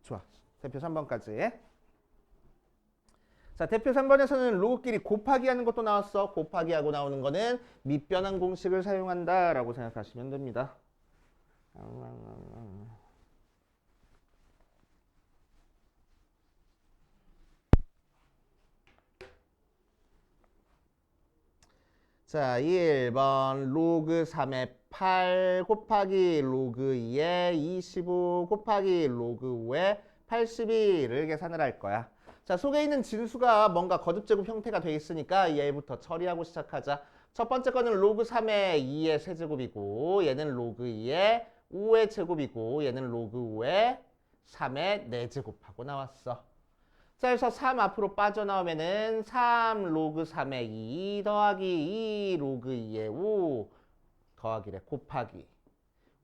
좋아. 대표 3번까지. 자, 대표 3번에서는 로그끼리 곱하기 하는 것도 나왔어. 곱하기 하고 나오는 거는 밑변환 공식을 사용한다 라고 생각하시면 됩니다. 자, 1번 로그 3의 8 곱하기 로그 2의 25 곱하기 로그 5의 82를 계산을 할 거야. 자, 속에 있는 진수가 뭔가 거듭제곱 형태가 돼 있으니까 얘부터 처리하고 시작하자. 첫 번째 거는 로그 3의 2의 세제곱이고 얘는 로그 2의 5의 제곱이고 얘는 로그 5의 3의 4제곱하고 나왔어. 자, 그래서 3 앞으로 빠져나오면은 3 로그 3의 2 더하기 2 로그 2의 5 더하기래 곱하기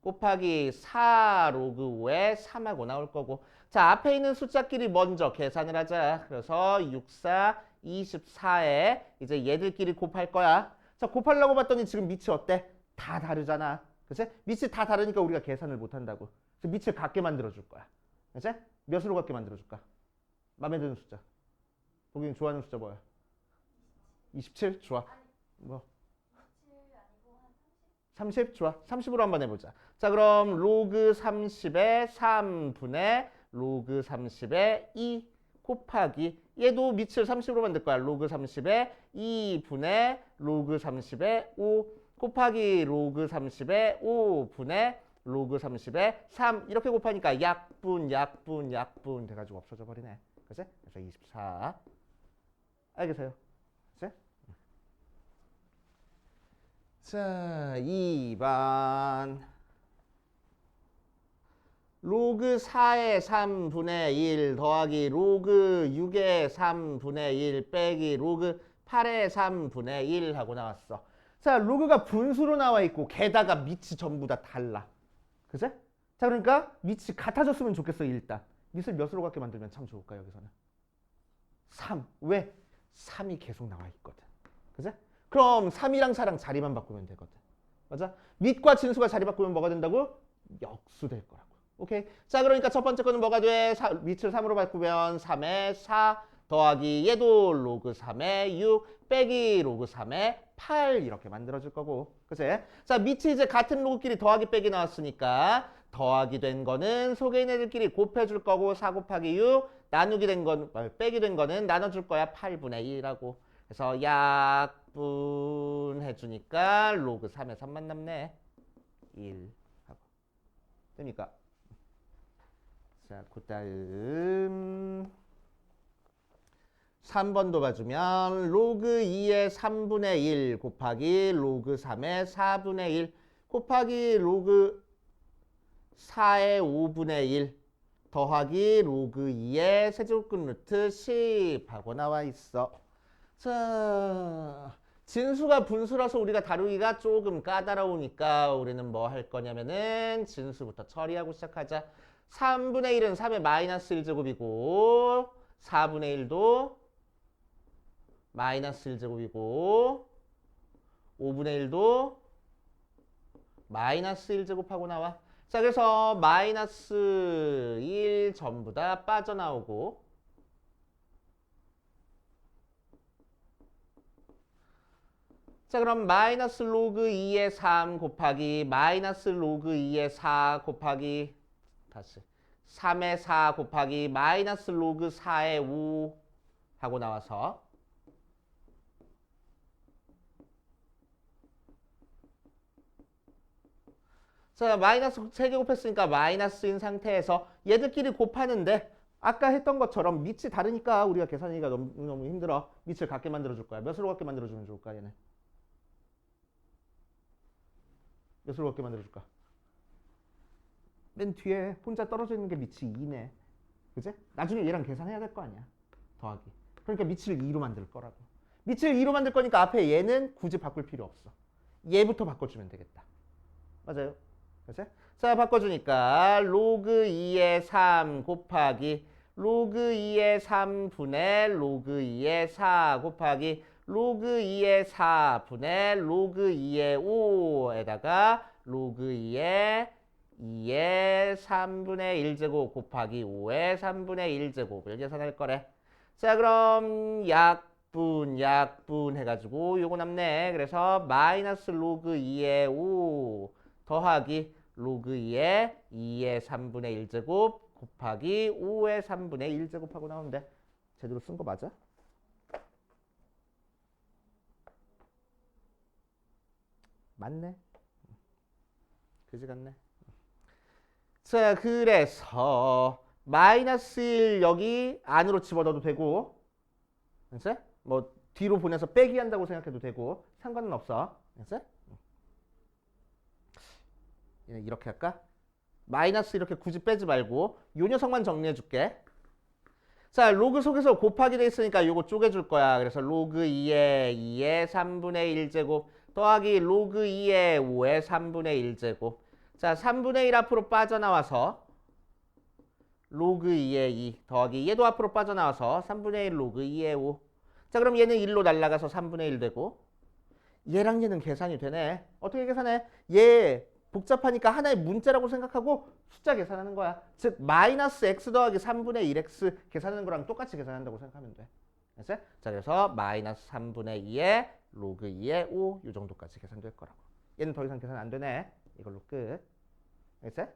곱하기 4 로그 5에 3하고 나올 거고. 자, 앞에 있는 숫자끼리 먼저 계산을 하자. 그래서 6, 4, 24에 이제 얘들끼리 곱할 거야. 자, 곱하려고 봤더니 지금 밑이 어때? 다 다르잖아. 그치? 밑이 다 다르니까 우리가 계산을 못 한다고. 그래서 밑을 같게 만들어 줄 거야. 그치? 몇으로 같게 만들어 줄까? 마음에 드는 숫자. 보기엔 좋아하는 숫자 뭐야? 27? 좋아. 뭐? 30? 좋아. 30으로 한번 해보자. 자, 그럼 로그 30의 3분의 로그 30의 2 곱하기 얘도 밑을 30으로 만들 거야. 로그 30의 2분의 로그 30의 5 곱하기 로그 30의 5분의 로그 30의 3 이렇게 곱하니까 약분 돼가지고 없어져 버리네. 그치? 그래서 24 알겠어요? 그치? 자, 2번 로그 4의 3분의 1 더하기 로그 6의 3분의 1 빼기 로그 8의 3분의 1 하고 나왔어. 자, 로그가 분수로 나와 있고 게다가 밑이 전부 다 달라. 그치? 자, 그러니까 밑이 같아졌으면 좋겠어. 일단 밑을 몇으로 같게 만들면 참 좋을까? 여기서는 3. 왜? 3이 계속 나와 있거든. 그치? 그럼 3이랑 4랑 자리만 바꾸면 되거든. 맞아? 밑과 진수가 자리 바꾸면 뭐가 된다고? 역수 될 거라고. 오케이? 자, 그러니까 첫 번째 거는 뭐가 돼? 밑을 3으로 바꾸면 3의 4 더하기 얘도 로그 3의 6 빼기 로그 3의 8 이렇게 만들어질 거고. 그치? 자, 밑이 이제 같은 로그끼리 더하기 빼기 나왔으니까 더하기 된 거는 속에 있는 애들끼리 곱해줄 거고 4 곱하기 6 나누기 된 건, 빼기 된 거는 나눠줄 거야. 8분의 2라고. 그래서 약분 해주니까 로그 3에 3만 남네. 1 하고. 됩니까? 자, 그 다음 3번도 봐주면 로그 2의 3분의 1 곱하기 로그 3의 4분의 1 곱하기 로그 4의 5분의 1 더하기 로그 2의 세제곱근 루트 10 하고 나와 있어. 자, 진수가 분수라서 우리가 다루기가 조금 까다로우니까 우리는 뭐 할 거냐면은 진수부터 처리하고 시작하자. 3분의 1은 3의 마이너스 1제곱이고 4분의 1도 마이너스 1제곱이고 5분의 1도 마이너스 1제곱하고 나와. 자, 그래서 마이너스 1 전부 다 빠져나오고 자, 그럼 마이너스 로그 2의 3 곱하기 마이너스 로그 2의 4 곱하기 다시 3의 4 곱하기 마이너스 로그 4의 5 하고 나와서 자, 마이너스 3개 곱했으니까 마이너스인 상태에서 얘들끼리 곱하는데 아까 했던 것처럼 밑이 다르니까 우리가 계산하기가 너무 힘들어. 밑을 같게 만들어줄 거야. 몇으로 같게 만들어주면 좋을까 얘네? 몇으로 같게 만들어줄까? 맨 뒤에 혼자 떨어져 있는 게 밑이 2네. 그치? 나중에 얘랑 계산해야 될 거 아니야. 더하기. 그러니까 밑을 2로 만들 거라고. 밑을 2로 만들 거니까 앞에 얘는 굳이 바꿀 필요 없어. 얘부터 바꿔주면 되겠다. 맞아요? 그치? 자, 바꿔주니까 로그 2의 3 곱하기 로그 2의 3분의 로그 2의 4 곱하기 로그 2의 4분의 로그 2의 5에다가 로그 2의 3분의 1제곱 곱하기 5의 3분의 1제곱을 계산할 거래. 자, 그럼 약분 해가지고 요거 남네. 그래서 마이너스 로그 2의 5 더하기 로그 2의 3분의 1제곱 곱하기 5의 3분의 1제곱하고 나오는데 제대로 쓴 거 맞아? 맞네. 그지 같네. 자, 그래서 마이너스 1 여기 안으로 집어넣어도 되고 그치? 뭐 뒤로 보내서 빼기 한다고 생각해도 되고 상관은 없어. 그치? 이렇게 할까? 마이너스 이렇게 굳이 빼지 말고 요 녀석만 정리해 줄게. 자, 로그 속에서 곱하기 돼 있으니까 요거 쪼개줄 거야. 그래서 로그 2의 3분의 1제곱 더하기 로그 2의 5의 3분의 1제곱. 자, 3분의 1 앞으로 빠져나와서 로그 2의 2 더하기 얘도 앞으로 빠져나와서 3분의 1 로그 2의 5. 자, 그럼 얘는 1로 날아가서 3분의 1 되고 얘랑 얘는 계산이 되네. 어떻게 계산해? 얘 복잡하니까 하나의 문자라고 생각하고 숫자 계산하는 거야. 즉 마이너스 x 더하기 3분의 1x 계산하는 거랑 똑같이 계산한다고 생각하면 돼. 알았어? 자, 그래서 마이너스 3분의 2의 로그 2의 5 이 정도까지 계산될 거라고. 얘는 더 이상 계산 안 되네. 이걸로 끝. 알았어?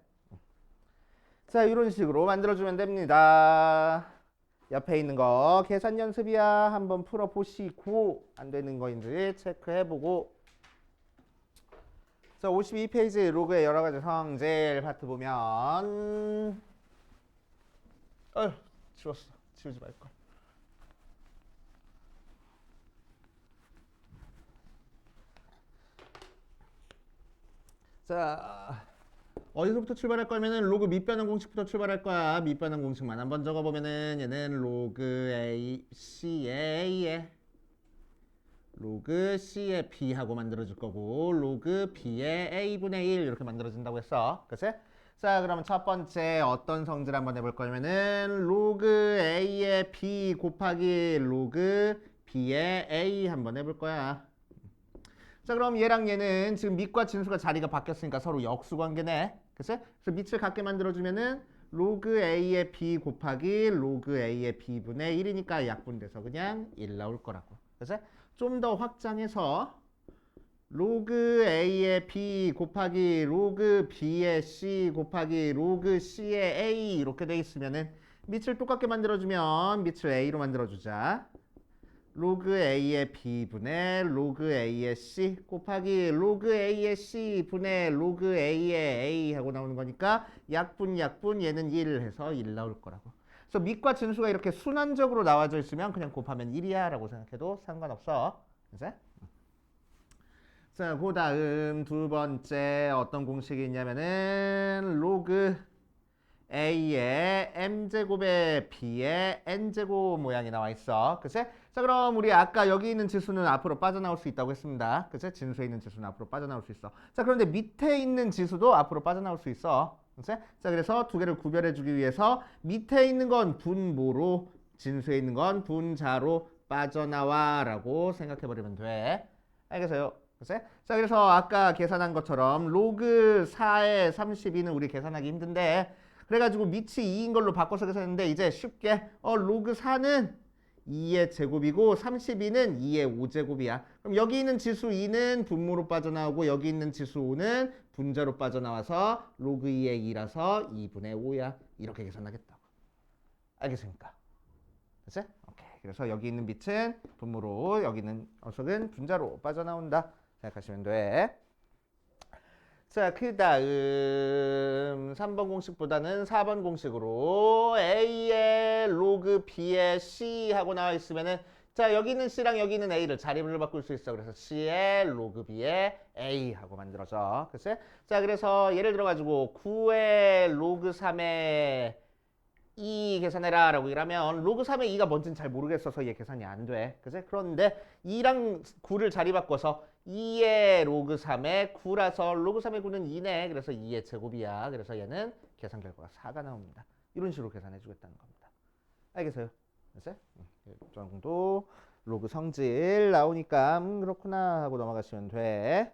자, 이런 식으로 만들어주면 됩니다. 옆에 있는 거 계산 연습이야. 한번 풀어보시고 안 되는 거인지 체크해보고. 자, 52페이지 로그의 여러 가지 성질 파트 보면 지웠어. 지우지 말걸. 자, 어디서부터 출발할 거면은 로그 밑변환 공식부터 출발할 거야. 밑변환 공식만 한번 적어보면은 얘는 로그 A, C의 A에 로그 C의 B 하고 만들어질 거고 로그 B의 A분의 1 이렇게 만들어진다고 했어. 그치? 자, 그러면 첫 번째 어떤 성질 한번 해볼 거면은 로그 A의 B 곱하기 로그 B의 A 한번 해볼 거야. 자, 그럼 얘랑 얘는 지금 밑과 진수가 자리가 바뀌었으니까 서로 역수 관계네. 그치? 그래서 밑을 같게 만들어주면은 로그 A의 B 곱하기 로그 A의 B분의 1이니까 약분돼서 그냥 1 나올 거라고. 그치? 좀 더 확장해서 로그 A의 B 곱하기 로그 B의 C 곱하기 로그 C의 A 이렇게 돼 있으면은 밑을 똑같게 만들어주면 밑을 A로 만들어주자. 로그 A의 B분의 로그 A의 C 곱하기 로그 A의 C 분의 로그 A의 A 하고 나오는 거니까 약분 얘는 1 해서 1 나올 거라고. 그래서 밑과 진수가 이렇게 순환적으로 나와져 있으면 그냥 곱하면 1이야 라고 생각해도 상관없어. 그치? 자, 그 다음 두 번째 어떤 공식이 있냐면은 로그 A의 M제곱에 B의 N제곱 모양이 나와 있어. 그치? 자, 그럼 우리 아까 여기 있는 지수는 앞으로 빠져나올 수 있다고 했습니다. 그치? 진수에 있는 지수는 앞으로 빠져나올 수 있어. 자, 그런데 밑에 있는 지수도 앞으로 빠져나올 수 있어. 그치? 자, 그래서 두 개를 구별해 주기 위해서 밑에 있는 건 분모로 진수에 있는 건 분자로 빠져나와 라고 생각해 버리면 돼. 알겠어요? 그치? 자, 그래서 아까 계산한 것처럼 로그 4의 32는 우리 계산하기 힘든데 그래가지고 밑이 2인 걸로 바꿔서 계산했는데 이제 쉽게 로그 4는 2의 제곱이고 32는 2의 5제곱이야. 그럼 여기 있는 지수 2는 분모로 빠져나오고 여기 있는 지수 5는 분자로 빠져나와서 로그 2의 2라서 2분의 5야. 이렇게 계산하겠다고. 알겠습니까? 그치? 오케이. 그래서 여기 있는 밑은 분모로 여기 있는 녀석은 분자로 빠져나온다. 생각하시면 돼. 자, 그 다음 3번 공식보다는 4번 공식으로 A의 로그 B의 C 하고 나와 있으면은 자, 여기 있는 C랑 여기 있는 A를 자리를 바꿀 수 있어. 그래서 C의 로그 B의 A 하고 만들어져. 그치? 자, 그래서 예를 들어가지고 9의 로그 3의 2 계산해라 라고 이러면 로그 3의 2가 뭔지는 잘 모르겠어서 얘 계산이 안 돼. 그치? 그런데 2랑 9를 자리 바꿔서 2의 로그 3의 9라서 로그 3의 9는 2네. 그래서 2의 제곱이야. 그래서 얘는 계산 결과가 4가 나옵니다. 이런 식으로 계산해 주겠다는 겁니다. 알겠어요? 그치? 이 정도 로그 성질 나오니까 그렇구나 하고 넘어가시면 돼.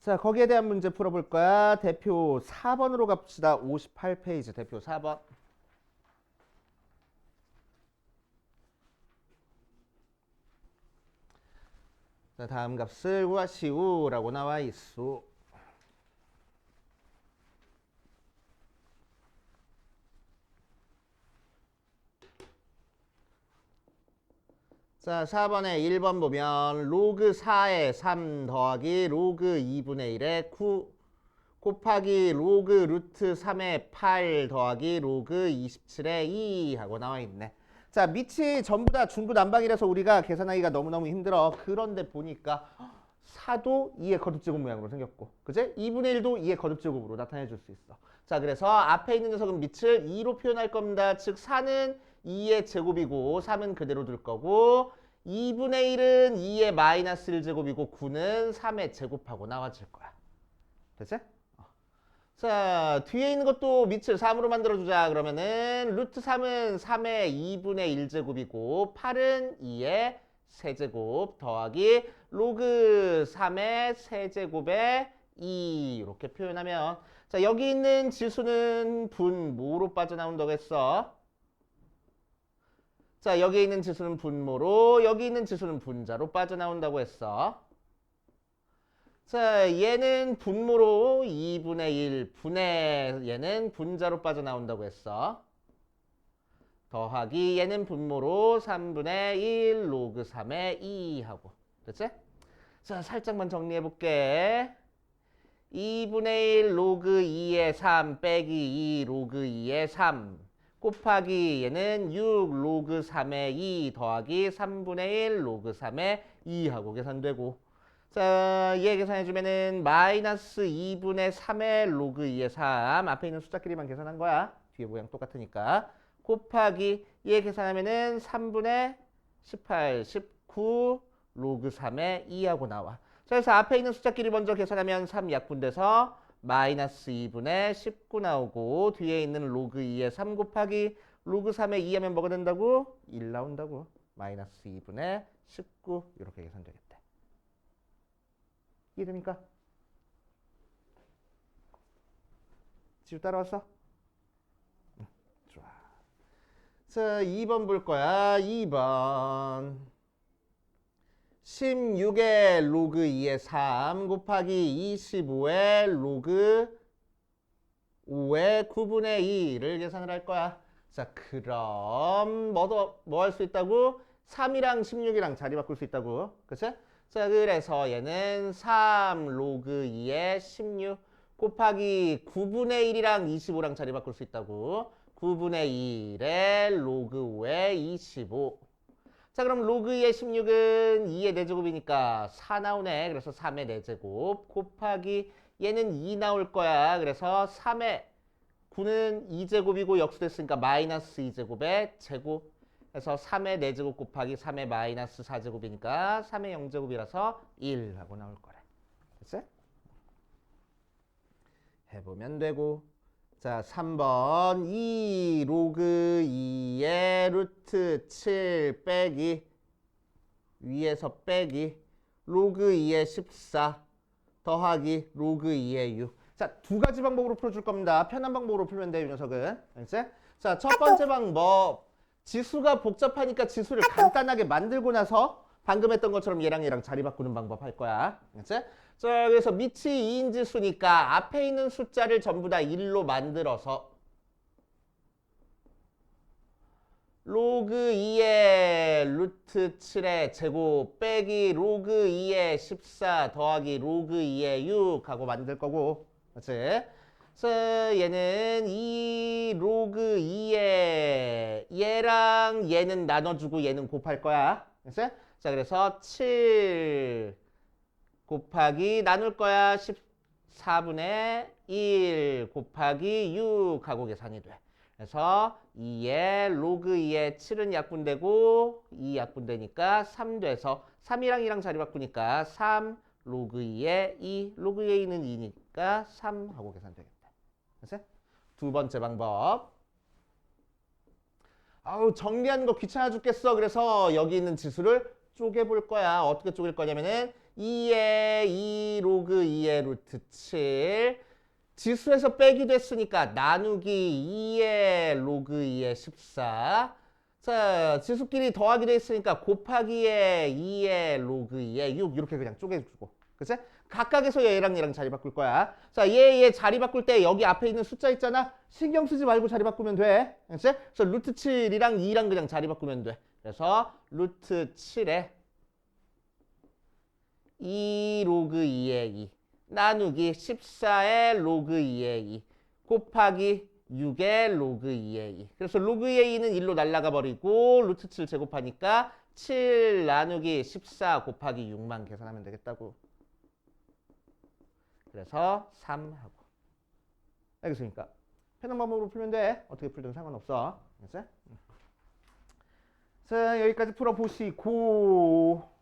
자, 거기에 대한 문제 풀어볼 거야. 대표 4번으로 갑시다. 58페이지 대표 4번. 자, 다음 값을 구하시오라고 나와 있어. 자, 4번에 1번 보면 로그 4의 3 더하기 로그 2분의 1의 9 곱하기 로그 루트 3의 8 더하기 로그 27의 2 하고 나와 있네. 자, 밑이 전부 다 중구난방이라서 우리가 계산하기가 너무너무 힘들어. 그런데 보니까 4도 2의 거듭제곱 모양으로 생겼고, 그제? 2분의 1도 2의 거듭제곱으로 나타내 줄 수 있어. 자, 그래서 앞에 있는 녀석은 밑을 2로 표현할 겁니다. 즉 4는 2의 제곱이고 3은 그대로 둘 거고 2분의 1은 2의 마이너스 1제곱이고 9는 3의 제곱하고 나와질 거야. 됐지? 자, 뒤에 있는 것도 밑을 3으로 만들어주자. 그러면은 루트 3은 3의 2분의 1제곱이고 8은 2의 세제곱 더하기 로그 3의 세제곱의 2 이렇게 표현하면 자, 여기 있는 지수는 분모로 빠져나온다고 했어. 자, 여기 있는 지수는 분모로, 여기 있는 지수는 분자로 빠져나온다고 했어. 자, 얘는 분모로 2분의 1, 분의 얘는 분자로 빠져나온다고 했어. 더하기 얘는 분모로 3분의 1 로그 3의 2 하고. 됐지? 자, 살짝만 정리해 볼게. 2분의 1 로그 2의 3 빼기 2 로그 2의 3 곱하기 얘는 6 로그 3의 2 더하기 3분의 1 로그 3의 2 하고 계산되고 자, 얘 계산해주면은 마이너스 2분의 3의 로그 2의 3 앞에 있는 숫자끼리만 계산한 거야. 뒤에 모양 똑같으니까 곱하기 얘 계산하면은 3분의 18, 19 로그 3의 2 하고 나와. 자, 그래서 앞에 있는 숫자끼리 먼저 계산하면 3 약분돼서 마이너스 2분의 19 나오고 뒤에 있는 로그 2의 3 곱하기 로그 3의 2 하면 뭐가 된다고? 1 나온다고. 마이너스 2분의 19 이렇게 계산되겠대. 이해됩니까? 지우 따라왔어? 좋아. 자, 2번 볼 거야. 2번. 16의 로그 2의 3 곱하기 25의 로그 5의 9분의 2를 계산을 할 거야. 자, 그럼 뭐 할 수 있다고? 3이랑 16이랑 자리 바꿀 수 있다고. 그치? 자, 그래서 얘는 3 로그 2의 16 곱하기 9분의 1이랑 25랑 자리 바꿀 수 있다고. 9분의 1의 로그 5의 25. 자, 그럼 로그 2의 16은 2의 4제곱이니까 4 나오네. 그래서 3의 4제곱 곱하기 얘는 2 나올 거야. 그래서 3의 9는 2제곱이고 역수됐으니까 마이너스 2제곱의 제곱. 그래서 3의 4제곱 곱하기 3의 마이너스 4제곱이니까 3의 0제곱이라서 1 하고 나올 거래. 됐어? 해보면 되고. 자, 3번 2 로그 2의 루트 7 빼기 위에서 빼기 로그 2의 14 더하기 로그 2의 6. 자, 두 가지 방법으로 풀어줄 겁니다. 편한 방법으로 풀면 돼요, 이 녀석은. 알겠지? 자, 첫 번째 방법. 지수가 복잡하니까 지수를 간단하게 만들고 나서 방금 했던 것처럼 얘랑 얘랑 자리 바꾸는 방법 할 거야. 알겠지? 자, 그래서 밑이 2인 지수니까 앞에 있는 숫자를 전부 다 1로 만들어서 로그 2의 루트 7의 제곱 빼기 로그 2의 14 더하기 로그 2의 6 하고 만들 거고. 그렇지? 그래서 얘는 2 로그 2의 얘랑 얘는 나눠주고 얘는 곱할 거야. 그렇지? 자, 그래서 7 곱하기 나눌 거야. 14분의 1 곱하기 6 하고 계산이 돼. 그래서 2의 로그 2의 7은 약분되고 2 약분되니까 3 돼서 3이랑 2랑 자리 바꾸니까 3 로그 2의 2 로그 2의 2는 2니까 3 하고 계산되겠다. 그래서 두 번째 방법. 아우, 정리하는 거 귀찮아 죽겠어. 그래서 여기 있는 지수를 쪼개볼 거야. 어떻게 쪼갤 거냐면은 2의 2 로그 2의 루트 7 지수에서 빼기 됐으니까 나누기 2의 로그 2의 14 자, 지수끼리 더하기 됐으니까 곱하기에 2의 로그 2의 6 이렇게 그냥 쪼개주고 그치? 각각에서 얘랑 얘랑 자리 바꿀 거야. 자, 얘 자리 바꿀 때 여기 앞에 있는 숫자 있잖아. 신경 쓰지 말고 자리 바꾸면 돼. 그치? 그래서 루트 7이랑 2랑 그냥 자리 바꾸면 돼. 그래서 루트 7에 2 로그 2의 2 나누기 14의 로그 2의 2 곱하기 6의 로그 2의 2 그래서 로그 2의 2는 1로 날아가 버리고 루트 7 제곱하니까 7 나누기 14 곱하기 6만 계산하면 되겠다고. 그래서 3 하고. 알겠습니까? 편한 방법으로 풀면 돼. 어떻게 풀든 상관없어. 알겠어? 자, 여기까지 풀어보시고